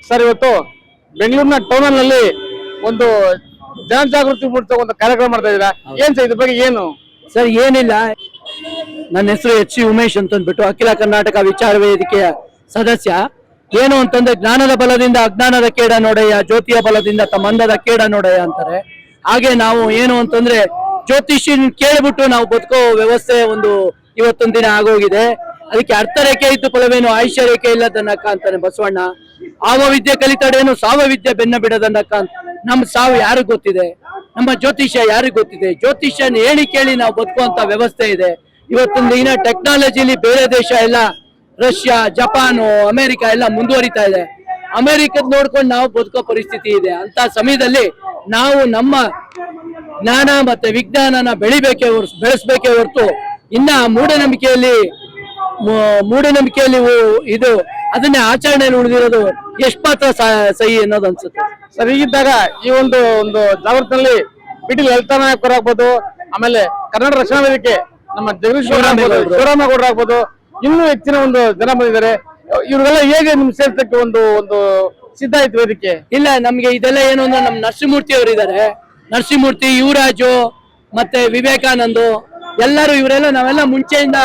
Sir, ಇವತ್ತು ಬೆಂಗಳೂರಿನ ಟೌನಲ್ಲಿ ಒಂದು ಜನಜಾಗೃತಿ ಮೂಡಿಸುವ ಒಂದು ಕಾರ್ಯಕ್ರಮ ಮಾಡ್ತಾ ಇದ್ದೀರಾ. ಏನ್ ಸರ್ ಇದ್ರ ಬಗ್ಗೆ ಏನು? ಸರ್ ಏನಿಲ್ಲ, ನನ್ನ ಹೆಸರು H. ಉಮೇಶ್ ಅಂತ ಅಂದ್ಬಿಟ್ಟು ಅಖಿಲ ಕರ್ನಾಟಕ ವಿಚಾರ ವೇದಿಕೆಯ ಸದಸ್ಯ. ಏನು ಅಂತಂದ್ರೆ ಜ್ಞಾನದ ಬಲದಿಂದ ಅಜ್ಞಾನದ ಕೇಡ ನೋಡಯ್ಯ, ಜ್ಯೋತಿಯ ಬಲದಿಂದ ತಮ್ಮಂದದ ಕೇಡ ನೋಡಯ್ಯ ಅಂತಾರೆ. ಹಾಗೆ ನಾವು ಏನು ಅಂತಂದ್ರೆ ಜ್ಯೋತಿಷಿನ ಕೇಳ್ಬಿಟ್ಟು ನಾವು ಬದುಕೋ ವ್ಯವಸ್ಥೆ ಒಂದು ಇವತ್ತೊಂದು ದಿನ ಆಗೋಗಿದೆ. ಅದಕ್ಕೆ ಅರ್ಥ ರೇಖೆ ಇದ್ದು ಫಲವೇನು, ಆಯುಷ್ಯ ರೇಖೆ ಇಲ್ಲದನ್ನಕ್ಕ ಅಂತಾನೆ ಬಸವಣ್ಣ. ಆವ ವಿದ್ಯೆ ಕಲಿತಡೇನು ಸಾವ ವಿದ್ಯೆ ಬೆನ್ನ ಬಿಡದನ್ನಕ್ಕ ಅಂತ. ನಮ್ಮ ಸಾವು ಯಾರಿಗ್ ಗೊತ್ತಿದೆ? ನಮ್ಮ ಜ್ಯೋತಿಷ್ಯ ಯಾರಿಗ್ ಗೊತ್ತಿದೆ? ಜ್ಯೋತಿಷ್ಯನ ಹೇಳಿ ಕೇಳಿ ನಾವು ಬದುಕುವಂತ ವ್ಯವಸ್ಥೆ ಇದೆ. ಇವತ್ತೊಂದು ದಿನ ಟೆಕ್ನಾಲಜಿಲಿ ಬೇರೆ ದೇಶ ಎಲ್ಲ, ರಷ್ಯಾ, ಜಪಾನು, ಅಮೆರಿಕ ಎಲ್ಲ ಮುಂದುವರಿತಾ ಇದೆ. ಅಮೆರಿಕದ್ ನೋಡ್ಕೊಂಡು ನಾವು ಬದುಕೋ ಪರಿಸ್ಥಿತಿ ಇದೆ. ಅಂತ ಸಮಯದಲ್ಲಿ ನಾವು ನಮ್ಮ ಜ್ಞಾನ ಮತ್ತೆ ವಿಜ್ಞಾನನ ಬೆಳೆಸಬೇಕೇ ಹೊರತು ಇನ್ನ ಮೂಢನಂಬಿಕೆಯಲ್ಲಿ ಇದು ಅದನ್ನೇ ಆಚರಣೆಯಲ್ಲಿ ಉಳಿದಿರೋದು ಎಷ್ಟು ಮಾತ್ರ ಸಹಿ ಅನ್ನೋದು ಅನ್ಸುತ್ತೆ. ಸರ್, ಹೀಗಿದ್ದಾಗ ಈ ಒಂದು ಜಾಗೃತಿನಲ್ಲಿ ಪಿಟೀಲ್ ಲಲಿತಾ ನಾಯಕರು ಆಗ್ಬೋದು, ಆಮೇಲೆ ಕರ್ನಾಟಕ ರಕ್ಷಣಾ ವೇದಿಕೆ ನಮ್ಮ ಜಗದೀಶ್ ಶಿವರಾಮೇಗೌಡರು ಆಗ್ಬೋದು, ಇನ್ನೂ ಹೆಚ್ಚಿನ ಒಂದು ಜನ ಬಂದಿದ್ದಾರೆ. ಇವ್ರಿಗೆಲ್ಲ ಹೇಗೆ ನಿಮ್ ಸೇರ್ಸಕ್ಕೆ ಒಂದು ಸಿದ್ಧ ಆಯ್ತು ವೇದಿಕೆ? ಇಲ್ಲ, ನಮ್ಗೆ ಇದೆಲ್ಲ ಏನು ಅಂದ್ರೆ ನಮ್ ನರಸಿಂಹಮೂರ್ತಿ ಅವರು ಇದ್ದಾರೆ. ನರಸಿಂಹಮೂರ್ತಿ, ಯುವರಾಜು ಮತ್ತೆ ವಿವೇಕಾನಂದ್ ಎಲ್ಲರೂ ಇವರೆಲ್ಲ ನಾವೆಲ್ಲ ಮುಂಚೆಯಿಂದ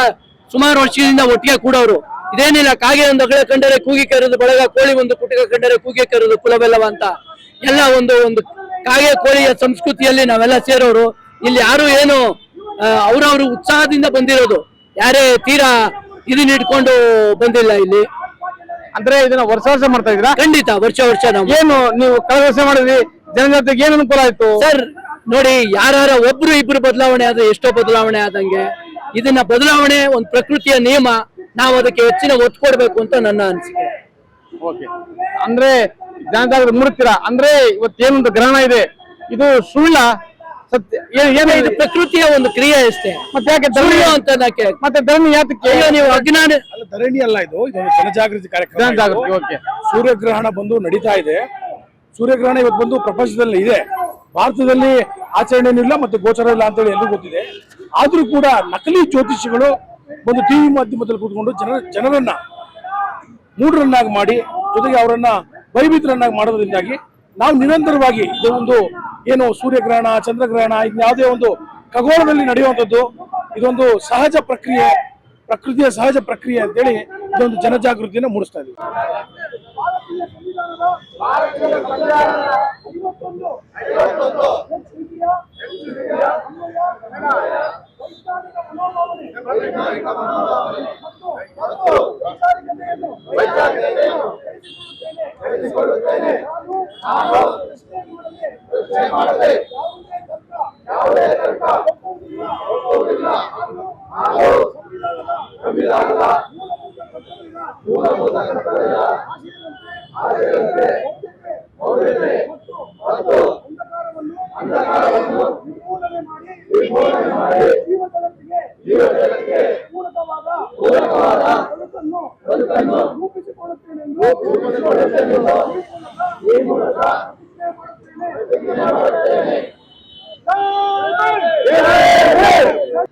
ಸುಮಾರು ವರ್ಷದಿಂದ ಒಟ್ಟಿಗೆ ಕೂಡೋರು. ಇದೇನಿಲ್ಲ, ಕಾಗೆ ಒಂದು ಅಗಳ ಕಂಡರೆ ಕೂಗಿ ಕರೆದು ಬಳಗ, ಕೋಳಿ ಒಂದು ಕುಟುಕ ಕಂಡರೆ ಕೂಗಿ ಕರೆದು ಕುಲವೆಲ್ಲವ ಅಂತ ಎಲ್ಲ ಒಂದು ಕಾಗೆ ಕೋಳಿಯ ಸಂಸ್ಕೃತಿಯಲ್ಲಿ ನಾವೆಲ್ಲ ಸೇರೋರು. ಇಲ್ಲಿ ಯಾರು ಏನು ಅವ್ರವ್ರು ಉತ್ಸಾಹದಿಂದ ಬಂದಿರೋದು, ಯಾರೇ ತೀರಾ ಇದನ್ನ ಇಟ್ಕೊಂಡು ಬಂದಿಲ್ಲ ಇಲ್ಲಿ. ಅಂದ್ರೆ ಇದನ್ನ ವರ್ಷ ಮಾಡ್ತಾ ಇದ್ದೀರಾ? ಖಂಡಿತ ವರ್ಷ ನಾವು. ಏನು ನೀವು ಕಳೆದ ವರ್ಷ ಮಾಡಿದ್ರಿ, ಜನಜಾತಿಗೆ ಏನು ಅನುಕೂಲ ಆಯ್ತು ಸರ್? ನೋಡಿ, ಯಾರ ಒಬ್ರು ಇಬ್ರು ಬದಲಾವಣೆ ಆದ್ರೆ ಎಷ್ಟೋ ಬದಲಾವಣೆ ಆದಂಗೆ ಇದನ್ನ ಬದಲಾವಣೆ ಒಂದು ಪ್ರಕೃತಿಯ ನಿಯಮ, ನಾವು ಅದಕ್ಕೆ ಹೆಚ್ಚಿನ ಒತ್ತು ಕೊಡ್ಬೇಕು ಅಂತ ನನ್ನ ಅನಿಸಿಕೆ. ಓಕೆ, ಅಂದ್ರೆ ಜನಜಾಗೃತಿ ಮೂಡ್ತೀರಾ ಅಂದ್ರೆ ಇವತ್ತೇನೊಂದು ಗ್ರಹಣ ಇದೆ, ಇದು ಸುಳ್ಳ ಸತ್ಯ? ಇದು ಪ್ರಕೃತಿಯ ಒಂದು ಕ್ರಿಯೆ ಅಷ್ಟೇ. ಮತ್ತೆ ಯಾಕೆ ಸುಳ್ಳು ಅಂತ ಮತ್ತೆ ಧರಣಿ ಯಾತಕ್ಕೆ? ನೀವು ಅಜ್ಞಾನ ಧರಣಿ ಅಲ್ಲ, ಇದೊಂದು ಜನಜಾಗೃತಿ ಕಾರ್ಯಕ್ರಮ. ಜನಜಾಗೃತಿ. ಓಕೆ, ಸೂರ್ಯಗ್ರಹಣ ಬಂದು ನಡೀತಾ ಇದೆ. ಸೂರ್ಯಗ್ರಹಣ ಇವತ್ತು ಬಂದು ಪ್ರಪಂಚದಲ್ಲಿ ಇದೆ, ಭಾರತದಲ್ಲಿ ಆಚರಣೆ ಇಲ್ಲ ಮತ್ತೆ ಗೋಚರ ಇಲ್ಲ ಅಂತೇಳಿ ಎಲ್ಲರಿಗೂ ಗೊತ್ತಿದೆ. ಆದ್ರೂ ಕೂಡ ನಕಲಿ ಜ್ಯೋತಿಷಿಗಳು ಒಂದು ಟಿವಿ ಮಾಧ್ಯಮದಲ್ಲಿ ಕೂತ್ಕೊಂಡು ಜನರನ್ನ ಮೂಢರನ್ನಾಗಿ ಮಾಡಿ, ಜೊತೆಗೆ ಅವರನ್ನ ಭಯಭೀತರನ್ನಾಗಿ ಮಾಡೋದ್ರಿಂದಾಗಿ ನಾವು ನಿರಂತರವಾಗಿ ಇದೊಂದು ಏನು ಸೂರ್ಯಗ್ರಹಣ, ಚಂದ್ರಗ್ರಹಣ, ಇದ್ಯಾವುದೇ ಒಂದು ಖಗೋಳದಲ್ಲಿ ನಡೆಯುವಂಥದ್ದು, ಇದೊಂದು ಸಹಜ ಪ್ರಕ್ರಿಯೆ, ಪ್ರಕೃತಿಯ ಸಹಜ ಪ್ರಕ್ರಿಯೆ ಅಂತೇಳಿ ಇದೊಂದು ಜನಜಾಗೃತಿಯನ್ನು ಮೂಡಿಸ್ತಾ ಇದ್ದೀವಿ.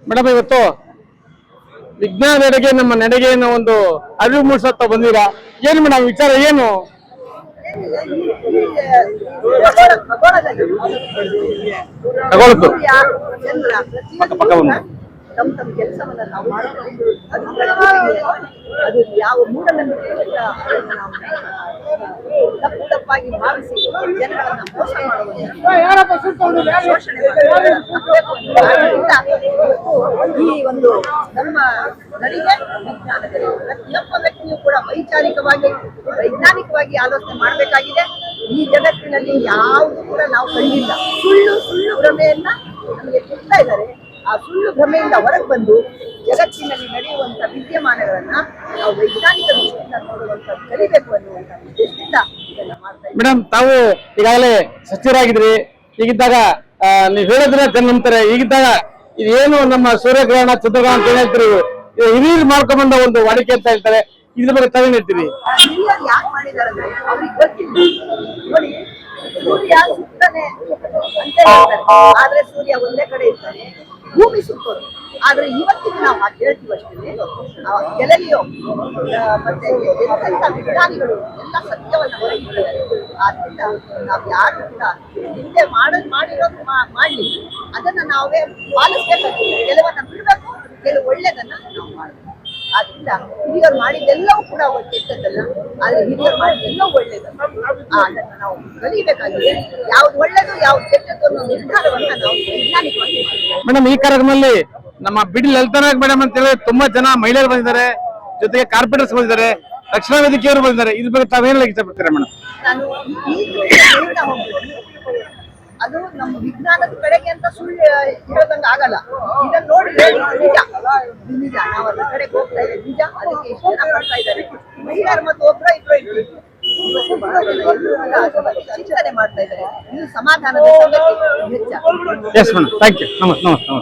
ಮೇಡಮ್, ಇವತ್ತು ವಿಜ್ಞಾನದೆಡೆಗೆ ನಮ್ಮ ನಡೆಗೆ ಒಂದು ಅರಿವು ಮೂಡಿಸುತ್ತಾ ಬಂದಿರಾ. ಏನು ಮೇಡಮ್ ವಿಚಾರ ಏನು? ತಮ್ಮ ಕೆಲಸವನ್ನ ನಾವು ಮಾಡಬೇಕು. ಅದು ಯಾವ ಮೂಢನಂಬಿಕೆಯಿಂದ ನಾವು ತಪ್ಪಾಗಿ ಭಾವಿಸಿ ಜನಗಳನ್ನ ಮೋಸ ಮಾಡುವುದರಿಂದ ಈ ಒಂದು ನಮ್ಮ ನಡಿಗೆ ವಿಜ್ಞಾನದಲ್ಲಿ ಪ್ರತಿಯೊಬ್ಬ ವ್ಯಕ್ತಿಯೂ ಕೂಡ ವೈಜ್ಞಾನಿಕವಾಗಿ ಆಲೋಚನೆ ಮಾಡಬೇಕಾಗಿದೆ. ಈ ಜಗತ್ತಿನಲ್ಲಿ ಯಾವುದು ಕೂಡ ನಾವು ಕಂಡಿಲ್ಲ. ಸುಳ್ಳು ಭ್ರಮೆಯನ್ನ ನಮಗೆ ಕೊಡ್ತಾ ಇದ್ದಾರೆ. ಆ ಸುಳ್ಳು ಭ್ರಮೆಯಿಂದ ಹೊರಗೆ ಬಂದು ಜಗತ್ತಿನಲ್ಲಿ ನಡೆಯುವಂತ ವಿದ್ಯಮಾನಗಳನ್ನ ನಾವು ವೈಜ್ಞಾನಿಕ ದೃಷ್ಟಿಯಿಂದ ನೋಡುವಂಥದ್ದು ಕಲಿಬೇಕು ಅನ್ನುವಂಥ ಉದ್ದೇಶದಿಂದ ಇದನ್ನ ಮಾಡ್ತಾ ಇದ್ದೀವಿ. ಮೇಡಮ್, ತಾವು ಈಗಾಗಲೇ ಸಚಿವರಾಗಿದ್ರಿ. ಹೀಗಿದ್ದಾಗ ನೀವು ಹೇಳಿದ್ರೆ ಜನ ನಂಬ್ತಾರೆ. ಹೀಗಿದ್ದಾಗ ಇದೇನು ನಮ್ಮ ಸೂರ್ಯಗ್ರಹಣ, ಚಂದ್ರಗ್ರಹಣ ಅಂತ ಹೇಳ್ತೀರಿ, ಹಿರಿಯರು ಮಾಡ್ಕೊಂಡ್ಬಂದ ಒಂದು ವಾಡಿಕೆ ಅಂತ ಹೇಳ್ತಾರೆ. ಇದ್ರ ಬಗ್ಗೆ ತಾವೇನ್ ಹೇಳ್ತೀರಿ? ಹಿರಿಯರು ಯಾಕೆ ಮಾಡಿದಾರೆ ಅಂದ್ರೆ ಅವ್ರಿಗೆ ಗೊತ್ತಿಲ್ಲ. ನೋಡಿ, ಸೂರ್ಯ ಸುತ್ತಾನೆ ಅಂತ ಹೇಳ್ತಾರೆ, ಆದ್ರೆ ಸೂರ್ಯ ಒಂದೇ ಕಡೆ ಇರ್ತಾನೆ, ಭೂಮಿ ಸುತ್ತೋದು. ಆದ್ರೆ ಇವತ್ತಿಗೆ ನಾವು ಹಾಗೆ ಹೇಳ್ತೀವಿ ಅಷ್ಟೇ. ಗೆಲಲಿಯೋ ಮತ್ತೆ ಎಂತೆಂಥ ವಿಜ್ಞಾನಿಗಳು ಎಲ್ಲ ಸತ್ಯವನ್ನ ಹೊರಗಿದ್ದಾರೆ. ಆದ್ರಿಂದ ನಾವು ಯಾರು ಕೂಡ ಹಿಂದೆ ಮಾಡಿರೋದು ಮಾಡ್ಲಿ, ಅದನ್ನ ನಾವೇ ಪಾಲಿಸ್ಬೇಕಾಗ್ತದೆ. ಕೆಲವನ್ನ ಬಿಡ್ಬೇಕು, ಕೆಲವು ಒಳ್ಳೇದನ್ನ ನಾವು ಮಾಡಬೇಕು. ಆದ್ರಿಂದ ಹಿರಿಯರು ಮಾಡಿದ್ದೆಲ್ಲವೂ ಕೂಡ ಕೆಟ್ಟದ್ದಲ್ಲ, ಆದ್ರೆ ಹಿರಿಯರು ಮಾಡಿದ್ದೆಲ್ಲವೂ ಒಳ್ಳೇದಲ್ಲ. ಅದನ್ನ ನಾವು ಕಲಿಬೇಕಾಗಿದೆ. ಯಾವ್ದು ಒಳ್ಳೇದು ಯಾವ್ದು ಕೆಟ್ಟದ್ದು ಅನ್ನೋ ನಿರ್ಧಾರವನ್ನ ನಾವು ವೈಜ್ಞಾನಿಕವಾಗಿ ಮಾಡ್ಬೇಕು. ಮೇಡಮ್, ಈ ಕಾರ್ಯಕ್ರಮದಲ್ಲಿ ನಮ್ಮ ಬಿಡಿ ಲಲಿತಾನಾಯಕ್ ಮೇಡಮ್ ಅಂತ ಹೇಳಿ ತುಂಬಾ ಜನ ಮಹಿಳೆಯರು ಬಂದಿದ್ದಾರೆ, ಜೊತೆಗೆ ಕಾರ್ಪೊರೇಟರ್ಸ್ ಬಂದಿದ್ದಾರೆ, ರಕ್ಷಣಾ ವೇದಿಕೆಯವರು ಬಂದಿದ್ದಾರೆ. ಇದ್ರ ಬಗ್ಗೆ ತಾವೇನ್ ಹೇಳಕ್ ಇಷ್ಟಪಡ್ತೀರಾ ಮೇಡಮ್? ನಾನು ಈ ಕೃತಿಯಿಂದ ಹೋಗ್ಬೋದು. ಅದು ನಮ್ಮ ವಿಜ್ಞಾನದ ಕಡೆಗೆ ಅಂತ ಸುಳ್ಳು ಹೇಳೋದಂಗ ಆಗಲ್ಲ. ಇದನ್ನ ನೋಡಿ ನಿಜ ನಿಜ ನಾವು ಅದ್ರ ಕಡೆಗೆ ಹೋಗ್ತಾ ಇದ್ದೇವೆ, ನಿಜ. ಅದಕ್ಕೆ ಎಷ್ಟು ಜನ ಬರ್ತಾ ಇದ್ದಾರೆ, ಮಹಿಳೆಯರು ಮತ್ತು ಒಬ್ಬರ ಇಬ್ಬರು ಚಿಂತನೆ ಮಾಡ್ತಾ ಇದ್ದಾರೆ. ಇದು ಸಮಾಧಾನದ ಸಂಗತಿ ಹೆಚ್ಚ. Yes madam, thank you. ನಮಸ್ತೆ.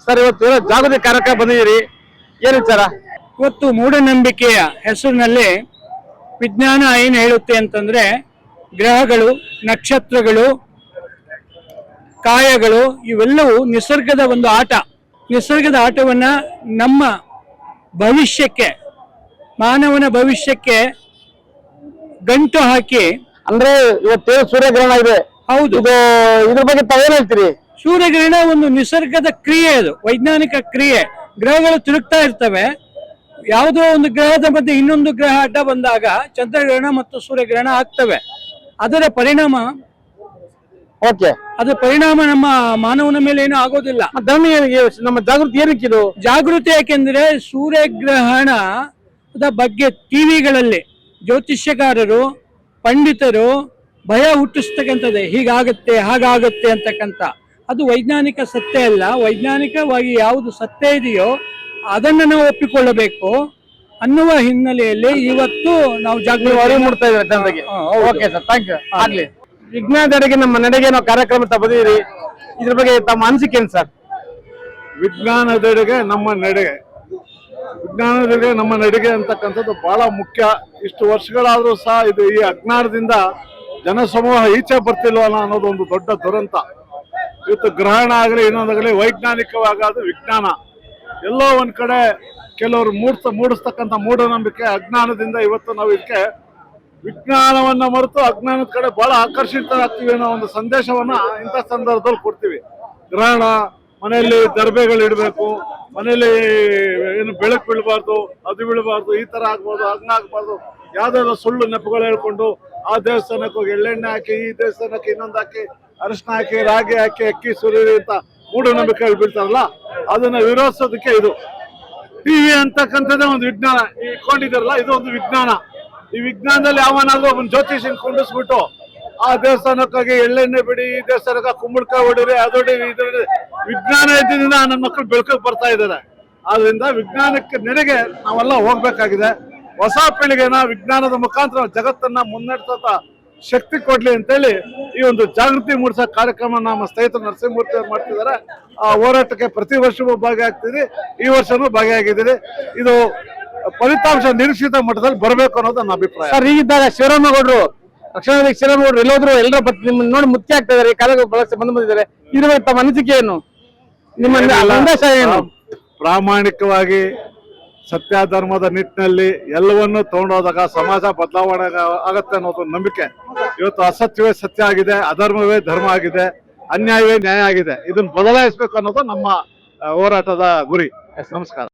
ಸರ್, ಇವತ್ತು ಜಾಗೃತಿ ಕಾರ್ಯಕ್ರಮ ಬಂದಿದ್ದೀರಿ, ಏನ್ ವಿಚಾರ? ಇವತ್ತು ಮೂಢನಂಬಿಕೆಯ ಹೆಸರಿನಲ್ಲಿ ವಿಜ್ಞಾನ ಏನು ಹೇಳುತ್ತೆ ಅಂತಂದ್ರೆ, ಗ್ರಹಗಳು, ನಕ್ಷತ್ರಗಳು, ಕಾಯಗಳು ಇವೆಲ್ಲವೂ ನಿಸರ್ಗದ ಒಂದು ಆಟ. ನಿಸರ್ಗದ ಆಟವನ್ನ ನಮ್ಮ ಭವಿಷ್ಯಕ್ಕೆ, ಮಾನವನ ಭವಿಷ್ಯಕ್ಕೆ ಗಂಟು ಹಾಕಿ, ಅಂದ್ರೆ ಇವತ್ತು ಸೂರ್ಯಗ್ರಹಣ ಇದೆ. ಹೌದು, ಇದ್ರ ಬಗ್ಗೆ ತಾವೇನ್ ಹೇಳ್ತೀರಿ? ಸೂರ್ಯಗ್ರಹಣ ಒಂದು ನಿಸರ್ಗದ ಕ್ರಿಯೆ, ಅದು ವೈಜ್ಞಾನಿಕ ಕ್ರಿಯೆ. ಗ್ರಹಗಳು ತಿರುಗ್ತಾ ಇರ್ತವೆ. ಯಾವುದೋ ಒಂದು ಗ್ರಹದ ಮಧ್ಯೆ ಇನ್ನೊಂದು ಗ್ರಹ ಅಡ್ಡ ಬಂದಾಗ ಚಂದ್ರಗ್ರಹಣ ಮತ್ತು ಸೂರ್ಯಗ್ರಹಣ ಆಗ್ತವೆ. ಅದರ ಪರಿಣಾಮ ನಮ್ಮ ಮಾನವನ ಮೇಲೆ ಏನೂ ಆಗೋದಿಲ್ಲ. ನಮ್ಮ ಜಾಗೃತಿ ಏನಕ್ಕಿದು? ಜಾಗೃತಿ ಯಾಕೆಂದ್ರೆ ಸೂರ್ಯಗ್ರಹಣದ ಬಗ್ಗೆ ಟಿವಿಗಳಲ್ಲಿ ಜ್ಯೋತಿಷ್ಯಗಾರರು, ಪಂಡಿತರು ಭಯ ಹುಟ್ಟಿಸ್ತಕ್ಕಂಥದ್ದೇ, ಹೀಗಾಗತ್ತೆ ಹಾಗಾಗತ್ತೆ ಅಂತಕ್ಕಂಥ. ಅದು ವೈಜ್ಞಾನಿಕ ಸತ್ಯ ಅಲ್ಲ. ವೈಜ್ಞಾನಿಕವಾಗಿ ಯಾವುದು ಸತ್ಯ ಇದೆಯೋ ಅದನ್ನು ನಾವು ಒಪ್ಪಿಕೊಳ್ಳಬೇಕು ಅನ್ನುವ ಹಿನ್ನೆಲೆಯಲ್ಲಿ ಇವತ್ತು ನಾವು ಜಾಗೃತಿ ಮೂಡ್ತಾ ಇದ್ದೇವೆ ಜನರಿಗೆ. Okay sir, thank you. ಆಗ್ಲಿ. ವಿಜ್ಞಾನದೆಡೆಗೆ ನಮ್ಮ ನಡೆಗೆ ನಾವು ಕಾರ್ಯಕ್ರಮ ಬಂದಿದ್ದೀರಿ, ಇದ್ರ ಬಗ್ಗೆ ತಮ್ಮ ಅನಿಸಿಕೆ ಏನು ಸರ್? ವಿಜ್ಞಾನದೆಡೆಗೆ ನಮ್ಮ ನಡೆಗೆ, ವಿಜ್ಞಾನದೆಡೆಗೆ ನಮ್ಮ ನಡೆಗೆ ಅಂತಕ್ಕಂಥದ್ದು ಬಹಳ ಮುಖ್ಯ. ಇಷ್ಟು ವರ್ಷಗಳಾದ್ರೂ ಸಹ ಇದು ಈ ಅಜ್ಞಾನದಿಂದ ಜನಸಮೂಹ ಈಚೆ ಬರ್ತಿಲ್ವಲ್ಲ ಅನ್ನೋದು ಒಂದು ದೊಡ್ಡ ದುರಂತ. ಇವತ್ತು ಗ್ರಹಣ ಆಗಲಿ ಇನ್ನೊಂದಾಗಲಿ ವೈಜ್ಞಾನಿಕವಾಗಿ ಅದು ವಿಜ್ಞಾನ. ಎಲ್ಲೋ ಒಂದ್ ಕಡೆ ಕೆಲವರು ಮೂಡಿಸ್ತಕ್ಕಂಥ ಮೂಢನಂಬಿಕೆ, ಅಜ್ಞಾನದಿಂದ ಇವತ್ತು ನಾವು ಇದಕ್ಕೆ ವಿಜ್ಞಾನವನ್ನ ಮರೆತು ಅಜ್ಞಾನದ ಕಡೆ ಬಹಳ ಆಕರ್ಷಿತರಾಗ್ತೀವಿ ಅನ್ನೋ ಒಂದು ಸಂದೇಶವನ್ನ ಇಂಥ ಸಂದರ್ಭದಲ್ಲಿ ಕೊಡ್ತೀವಿ. ಗ್ರಹಣ, ಮನೆಯಲ್ಲಿ ದರ್ಬೆಗಳು ಇಡಬೇಕು, ಮನೆಯಲ್ಲಿ ಏನು ಬೆಳಕು ಬೀಳಬಾರ್ದು, ಅದು ಬೀಳಬಾರ್ದು, ಈ ತರ ಆಗ್ಬಾರ್ದು, ಆಗ್ಬಾರ್ದು, ಯಾವ್ದಾದ್ರು ಸುಳ್ಳು ನೆಪಗಳು ಹೇಳ್ಕೊಂಡು ಆ ದೇವಸ್ಥಾನಕ್ಕೆ ಹೋಗಿ ಎಳ್ಳೆಣ್ಣೆ ಹಾಕಿ, ಈ ದೇವಸ್ಥಾನಕ್ಕೆ ಇನ್ನೊಂದು ಹಾಕಿ, ಅರಿಶಿನ ಹಾಕಿ, ರಾಗಿ ಹಾಕಿ, ಅಕ್ಕಿ ಸುರಿರಿ ಅಂತ ಮೂಢನಂಬಿಕೆಗಳು ಬೀಳ್ತಾರಲ್ಲ, ಅದನ್ನ ವಿರೋಧಿಸೋದಕ್ಕೆ ಇದು ಟಿವಿ ಅಂತಕ್ಕಂಥದ್ದೇ ಒಂದು ವಿಜ್ಞಾನ ಇಟ್ಕೊಂಡಿದಾರಲ್ಲ, ಇದು ಒಂದು ವಿಜ್ಞಾನ. ಈ ವಿಜ್ಞಾನದಲ್ಲಿ ಯಾವನಾದ್ರೂ ಒಬ್ಬನ ಜ್ಯೋತಿಷನ್ ಕೊಂಡಿಸ್ಬಿಟ್ಟು ಆ ದೇವಸ್ಥಾನಕ್ಕಾಗಿ ಎಳ್ಳೆಣ್ಣೆ ಬಿಡಿ, ಈ ದೇವಸ್ಥಾನಕ್ಕೆ ಕುಂಬಳಕಾಯಿ ಹೊಡಿರಿ, ಅದೊಡಿರಿ, ಇದೊಡಿ, ವಿಜ್ಞಾನ ಇದ್ದಿಂದ ನನ್ನ ಮಕ್ಕಳು ಬೆಳಕಿಗೆ ಬರ್ತಾ ಇದ್ದಾರೆ. ಆದ್ರಿಂದ ವಿಜ್ಞಾನಕ್ಕೆ ನೆನೆಗೆ ನಾವೆಲ್ಲ ಹೋಗ್ಬೇಕಾಗಿದೆ. ಹೊಸ ಪೀಳಿಗೆನ ವಿಜ್ಞಾನದ ಮುಖಾಂತರ ಜಗತ್ತನ್ನ ಮುನ್ನಡೆಸೋತ ಶಕ್ತಿ ಕೊಡ್ಲಿ ಅಂತೇಳಿ ಈ ಒಂದು ಜಾಗೃತಿ ಮೂಡಿಸೋ ಕಾರ್ಯಕ್ರಮ ನಮ್ಮ ಸ್ನೇಹಿತರು ನರಸಿಂಹಮೂರ್ತಿ ಅವರು ಮಾಡ್ತಿದ್ದಾರೆ. ಆ ಹೋರಾಟಕ್ಕೆ ಪ್ರತಿ ವರ್ಷವೂ ಭಾಗಿಯಾಗ್ತೀರಿ, ಈ ವರ್ಷನೂ ಭಾಗಿಯಾಗಿದ್ದೀರಿ. ಇದು ಫಲಿತಾಂಶ ನಿರೀಕ್ಷಿತ ಮಟ್ಟದಲ್ಲಿ ಬರಬೇಕು ಅನ್ನೋದು ನನ್ನ ಅಭಿಪ್ರಾಯ. ಸರ್, ಹೀಗಿದ್ದಾಗ ಶಿವರಾಮೇಗೌಡರು, ರಕ್ಷಣಾ ವೇದಿಕೆ ಶಿವರಾಮೇಗೌಡರು ಎಲ್ಲೋದ್ರು ಎಲ್ಲರ ನೋಡಿ ಮುಖ್ಯ ಆಗ್ತಾ ಇದಾರೆ, ಕಾರ್ಯಕ್ರಮ ಬಳಸಿ ಬಂದಿದ್ದಾರೆ. ಇದ್ರ ಬಗ್ಗೆ ತಮ್ಮ ಅನಿಸಿಕೆ ಏನು, ನಿಮ್ಮ ಸಂದೇಶ ಏನು? ಪ್ರಾಮಾಣಿಕವಾಗಿ ಸತ್ಯ ಧರ್ಮದ ನಿಟ್ಟಿನಲ್ಲಿ ಎಲ್ಲವನ್ನೂ ತಗೊಂಡೋದಾಗ ಸಮಾಜ ಬದಲಾವಣೆ ಆಗತ್ತೆ ಅನ್ನೋದು ನಂಬಿಕೆ. ಇವತ್ತು ಅಸತ್ಯವೇ ಸತ್ಯ ಆಗಿದೆ, ಅಧರ್ಮವೇ ಧರ್ಮ ಆಗಿದೆ, ಅನ್ಯಾಯವೇ ನ್ಯಾಯ ಆಗಿದೆ. ಇದನ್ನ ಬದಲಾಯಿಸಬೇಕು ಅನ್ನೋದು ನಮ್ಮ ಹೋರಾಟದ ಗುರಿ. ನಮಸ್ಕಾರ.